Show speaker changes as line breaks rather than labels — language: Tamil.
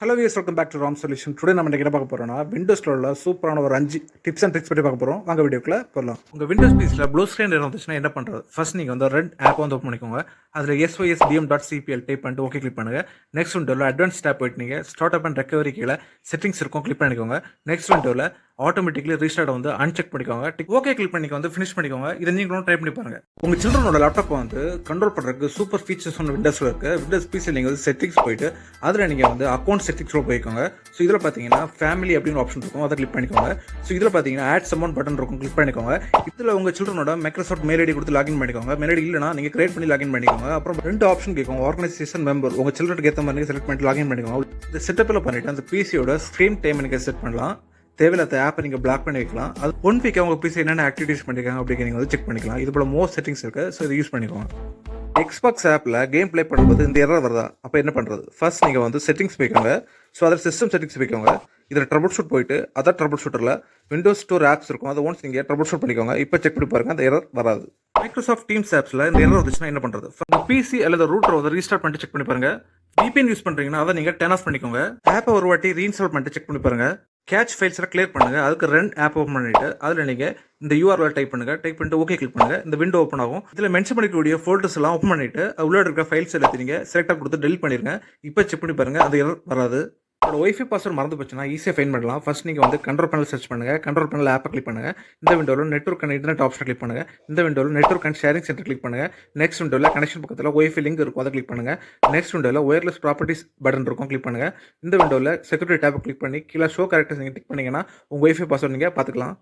Hello views, welcome back to Ram solution. Today நம்ம என்ன பார்க்க போறோம்னா விண்டோஸ்ல உள்ள சூப்பரான ஒரு 5 டிப்ஸ் அண்ட் ட்ரிக்ஸ் பற்றி பார்க்க போறோம். வாங்க வீடியோக்குள்ள போகலாம். உங்க விண்டோஸ் பீஸ்ல ப்ளூ ஸ்கிரீன் இருந்துச்சுன்னா என்ன பண்றது? ஃபர்ஸ்ட் நீங்க வந்து ரெட் ஆப் வந்து ஓப்பன் பண்ணிக்கோங்க. அதுல sysdm.cpl டைப் பண்ணிட்டு ஓகே கிளிக் பண்ணுங்க. நெக்ஸ்ட் விண்டோல அட்வான்ஸ் டாப் போயிட்டு நீங்க ஸ்டார்ட் அப் அண்ட் ரெக்கவரி கீழ செட்டிங்ஸ் இருக்கும், கிளிக் பண்ணிக்கோங்க. நெக்ஸ்ட் விண்டோல ஆட்டோமேட்டிக்கலி ரீஸ்டார்ட் வந்து அன்செக் பண்ணிக்கோங்க. ஓகே கிளிக் பண்ணி வந்து ஃபினிஷ் பண்ணிக்கோங்க. இதை நீங்களும் ட்ரை பண்ணி பாருங்க. உங்க சில்ட்ரனோட லேப்டாப் வந்து கண்ட்ரோல் பண்றதுக்கு சூப்பர் ஃபீச்சர்ஸ் ஒன்று விண்டோஸ்ல இருக்கு. விண்டோஸ் பீஸ்ல நீங்க வந்து செட்டிங்ஸ் போயிட்டு அதுல நீங்க வந்து அக்கௌண்ட் செட்டிங்ஸ்ல போய்க்கோங்க. ஸோ இதில் பார்த்தீங்கன்னா ஃபேமிலி அப்படின்னு ஆப்ஷன் இருக்கும், அதை கிளிக் பண்ணிக்கோங்க. ஸோ இதில் பார்த்தீங்கன்னா ஆட் சம்மன் பட்டன் இருக்கும், கிளிக் பண்ணிக்கோங்க. இதில் உங்கள் சில்ட்ரனோட மைக்ரோசாஃப்ட் மெயில் ஐடி கொடுத்து லாகின் பண்ணிக்கோங்க. மெயில் ஐடி இல்லைனா நீங்கள் கிரியேட் பண்ணி லாகின் பண்ணிக்கோங்க. அப்புறம் ரெண்டு ஆப்ஷன் கேட்கும், ஆர்கனைசேஷன் மெம்பர். உங்கள் சில்ட்ரனுக்கு ஏற்ற மாதிரி செலக்ட் பண்ணிட்டு லாகின் பண்ணிக்கோங்க. இந்த செட்டப்பில் பண்ணிவிட்டு அந்த பிசியோட ஸ்க்ரீன் டைம் நீங்கள் செட் பண்ணலாம். தேவையில்லாத ஆப்பை நீங்கள் பிளாக் பண்ணி வைக்கலாம். அது 1 வீக்காக உங்கள் பிசி என்னென்ன ஆக்டிவிட்டிஸ் பண்ணியிருக்காங்க அப்படிங்கிற நீங்கள் வந்து செக் பண்ணிக்கலாம். இது போல மோர் செட்டிங்ஸ் இருக்குது, ஸோ இதை யூஸ் பண்ணிக்கோங்க. எக்ஸ்பாக்ஸ் ஆப்பில் கேம் ப்ளே பண்ணும்போது இந்த எரர் வருதா? அப்போ என்ன பண்ணுறது? ஃபர்ஸ்ட் நீங்கள் வந்து செட்டிங்ஸ் போய்க்கோங்க. ஸோ அதில் சிஸ்டம் செட்டிங்ஸ் போய்க்கோங்க. இதில் ட்ரபிள் ஷூட் போயிட்டு அதர் ட்ரபிள் ஷூட்டரில் விண்டோஸ் ஸ்டோர் ஆப்ஸ் இருக்கும், அதை ஒன்ஸ் நீங்கள் ட்ரபிள் ஷூட் பண்ணிக்கோங்க. இப்போ செக் பண்ணி பாருங்க, அந்த எரர் வராது. மைக்ரோசாஃப்ட் டீம்ஸ் ஆப்ஸில் இந்த எரர் வந்துச்சுன்னா என்ன பண்ணுறது? பிசி அல்லது ரூட்டர் வந்து ரீஸ்டார்ட் பண்ணிட்டு செக் பண்ணி பாருங்க. VPN யூஸ் பண்ணுறீங்கன்னா அதை நீங்கள் டர்ன் ஆஃப் பண்ணிக்கோங்க. ஆப்பை ஒரு வாட்டி ரீஇன்ஸ்டால் பண்ணிட்டு செக் பண்ணி பாருங்க. கேட்ச் ஃபைல்ஸ்லாம் கிளியர் பண்ணுங்க. அதுக்கு ரெண்டு ஆப் ஓப்பன் பண்ணிட்டு அதில் நீங்கள் இந்த URL டைப் பண்ணுங்க. டைப் பண்ணிட்டு ஓகே கிளிக் பண்ணுங்க. இந்த விண்டோ ஓப்பன் ஆகும். இதில் மென்ஷன் பண்ணிக்கக்கூடிய ஃபோல்டர்ஸ் எல்லாம் ஓப்பன் பண்ணிட்டு உள்ள இருக்கிற ஃபைல்ஸ் எல்லாத்தையும் நீங்கள் செலக்டாக கொடுத்து டெலிட் பண்ணிருங்க. இப்போ செக் பண்ணி பாருங்க, அந்த எரர் வராது. உங்களோட ஒய்ஃபை பாஸ்வேர்ட் மறந்து போச்சுன்னா ஈஸியாக ஃபைண்ட் பண்ணலாம். ஃபர்ஸ்ட் நீங்கள் வந்து கண்ட்ரோல் பேனல் சர்ச் பண்ணுங்க. கண்ட்ரோல் பேனல் ஆப்பை கிளிக் பண்ணுங்க. இந்த விண்டோவில் network and internet option click பண்ணுங்க. இந்த விண்டோவில் network and sharing centre click பண்ணுங்க. நெக்ஸ்ட் விண்டோவில் கனெக்ஷன் பக்கத்தில் ஒய்ஃபை லிங்க் இருக்கும், அதை கிளிக் பண்ணுங்க. நெக்ஸ்ட் விண்டோவில் ஒயர்லெஸ் ப்ராப்பர்ட்டிஸ் பட்டன் இருக்கும், கிளிக் பண்ணுங்க. இந்த விண்டோவில் செக்யூரிட்டி டேப்பை கிளிக் பண்ணி கீழே ஷோ கேரக்டர்ஸ் நீங்கள் கிளிக் பண்ணீங்கன்னா உங்கள் ஒய்ஃபை பாஸ்வேர்ட் நீங்கள் பார்த்துக்கலாம்.